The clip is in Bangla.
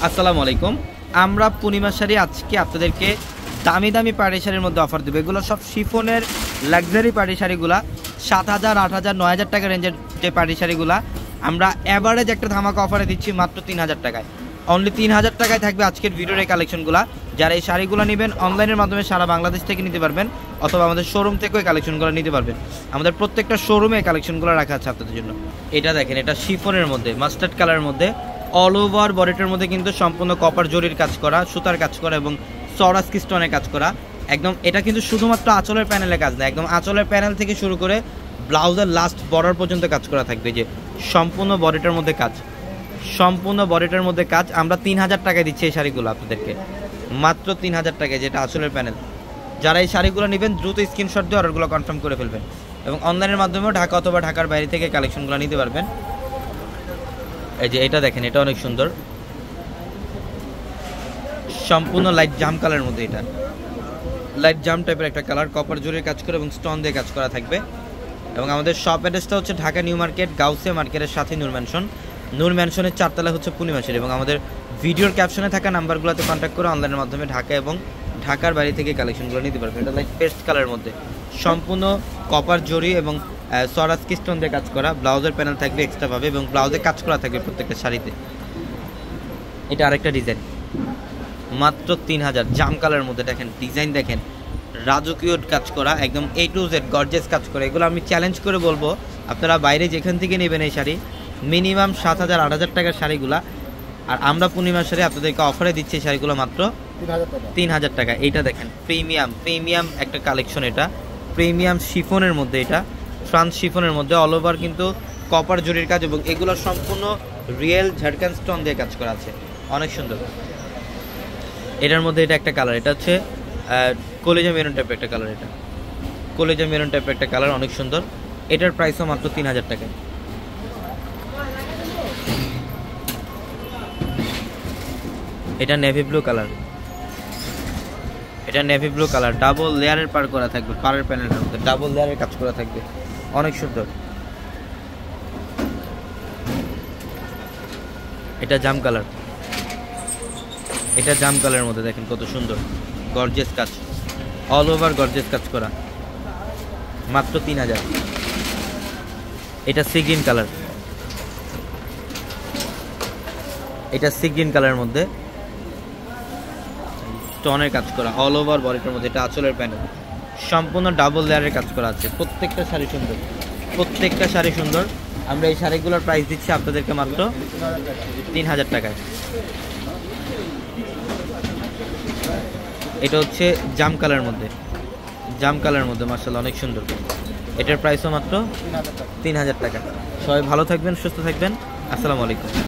আসসালামু আলাইকুম। আমরা পূর্ণিমা শাড়ি আজকে আপনাদেরকে দামি দামি পাড়ি শাড়ির মধ্যে অফার দেবো। এগুলো সব শিফনের লাক্সারি পাড়ি শাড়িগুলা 7,000, 8,000, 9,000 টাকা রেঞ্জের যে পাড়ি শাড়িগুলা আমরা অ্যাভারেজ একটা ধামাকা অফারে দিচ্ছি মাত্র 3,000 টাকায়। অনলি 3,000 টাকায় থাকবে আজকের ভিডিওর এই কালেকশনগুলো। যারা এই শাড়িগুলো নেবেন অনলাইনের মাধ্যমে সারা বাংলাদেশ থেকে নিতে পারবেন, অথবা আমাদের শোরুম থেকেও এই কালেকশনগুলো নিতে পারবেন। আমাদের প্রত্যেকটা শোরুমে এই কালেকশনগুলো রাখা আছে আপনাদের জন্য। এটা দেখেন, এটা শিফনের মধ্যে মাস্টার্ড কালারের মধ্যে অল ওভার বডিটার মধ্যে কিন্তু সম্পূর্ণ কপার জরির কাজ করা, সুতার কাজ করা এবং সরাসকি স্টোনের কাজ করা। একদম এটা কিন্তু শুধুমাত্র আঁচলের প্যানেলে কাজ না, একদম আঁচলের প্যানেল থেকে শুরু করে ব্লাউজের লাস্ট বর্ডার পর্যন্ত কাজ করা থাকবে। যে সম্পূর্ণ বডিটার মধ্যে কাজ, সম্পূর্ণ বডিটার মধ্যে কাজ। আমরা 3,000 টাকায় দিচ্ছি এই শাড়িগুলো আপনাদেরকে, মাত্র 3,000 টাকায়, যেটা আঁচলের প্যানেল। যারা এই শাড়িগুলো নেবেন দ্রুত স্ক্রিনশট দিয়ে অর্ডারগুলো কনফার্ম করে ফেলবেন, এবং অনলাইনের মাধ্যমেও ঢাকা অথবা ঢাকার বাইরে থেকে কালেকশনগুলো নিতে পারবেন। এই যে এটা দেখেন, এটা অনেক সুন্দর, সম্পূর্ণ লাইট জাম কালারের মধ্যে। এটা লাইট জাম টাইপের একটা কালার, কপার জরির কাজ করে এবং স্টোন দিয়ে কাজ করা থাকবে। এবং আমাদের শপ অ্যাড্রেসটা হচ্ছে ঢাকা নিউ মার্কেট, গাউসিয়া মার্কেটের সাথে নূর ম্যানশন। নূর ম্যানশনের 4 তলা হচ্ছে পূর্ণিমা শাড়ি। এবং আমাদের ভিডিওর ক্যাপশনে থাকা নাম্বারগুলোতে কন্ট্যাক্ট করে অনলাইনের মাধ্যমে ঢাকা এবং ঢাকার বাইরে থেকে কালেকশনগুলো নিতে পারবেন। এটা লাইট পেস্ট কালারের মধ্যে সম্পূর্ণ কপার জরি এবং সরাসকি স্টোন দিয়ে কাজ করা। ব্লাউজের প্যানেল থাকবে এক্সট্রাভাবে এবং ব্লাউজে কাজ করা থাকবে প্রত্যেকটা শাড়িতে। এটা আরেকটা ডিজাইন, মাত্র 3,000, জাম কালারের মধ্যে। দেখেন ডিজাইন, দেখেন রাজকীয় কাজ করা, একদম A to Z গর্জিয়াস কাজ করা। এগুলো আমি চ্যালেঞ্জ করে বলবো, আপনারা বাইরে যেখান থেকে নেবেন এই শাড়ি মিনিমাম 7,000, 8,000 টাকার শাড়িগুলা, আর আমরা পূর্ণিমার শাড়ি আপনাদেরকে অফারে দিচ্ছি এই শাড়িগুলো মাত্র 3,000 টাকা। এইটা দেখেন প্রিমিয়াম একটা কালেকশন, এটা প্রিমিয়াম শিফনের মধ্যে, এটা ফ্রান্স শিফনের মধ্যে অল ওভার কিন্তু কপার জরির কাজ, এবং এগুলো সম্পূর্ণ রিয়েল ঝাড়খান স্টোন দিয়ে কাজ করা আছে, অনেক সুন্দর। এটার মধ্যে এটা একটা কালার, এটা হচ্ছে কলেজা মেরুন টাইপের একটা কালার, এটা কলেজা মেরুন টাইপের একটা কালার, অনেক সুন্দর। এটার প্রাইসও মাত্র 3,000 টাকা। এটা নেভি ব্লু কালার, এটা নেভি ব্লু কালার, ডাবল লেয়ারের পার করা থাকবে, পাড়ের প্যানেলের মধ্যে ডাবল লেয়ারের কাজ করা থাকবে, অনেক সুন্দর। এটা জাম কালার, এটা জাম কালারের মধ্যে দেখেন কত সুন্দর গর্জিয়াস কাজ, অল ওভার গর্জিয়াস কাজ করা, মাত্র 3,000। এটা সি গ্রিন কালার, এটা সি গ্রিন কালারের মধ্যে স্টোনের কাজ করা অল ওভার বডিটার মধ্যে। এটা আঁচলের প্যানেল, সম্পূর্ণ ডাবল লেয়ারের কাজ করা আছে। প্রত্যেকটা শাড়ি সুন্দর, প্রত্যেকটা শাড়ি সুন্দর। আমরা এই শাড়িগুলোর প্রাইস দিচ্ছি আপনাদেরকে মাত্র 3,000 টাকায়। এটা হচ্ছে জাম কালারের মধ্যে, জাম কালারের মধ্যে মাশাআল্লাহ অনেক সুন্দর। এটার প্রাইসও মাত্র 3,000 টাকা। সবাই ভালো থাকবেন, সুস্থ থাকবেন। আসসালামু আলাইকুম।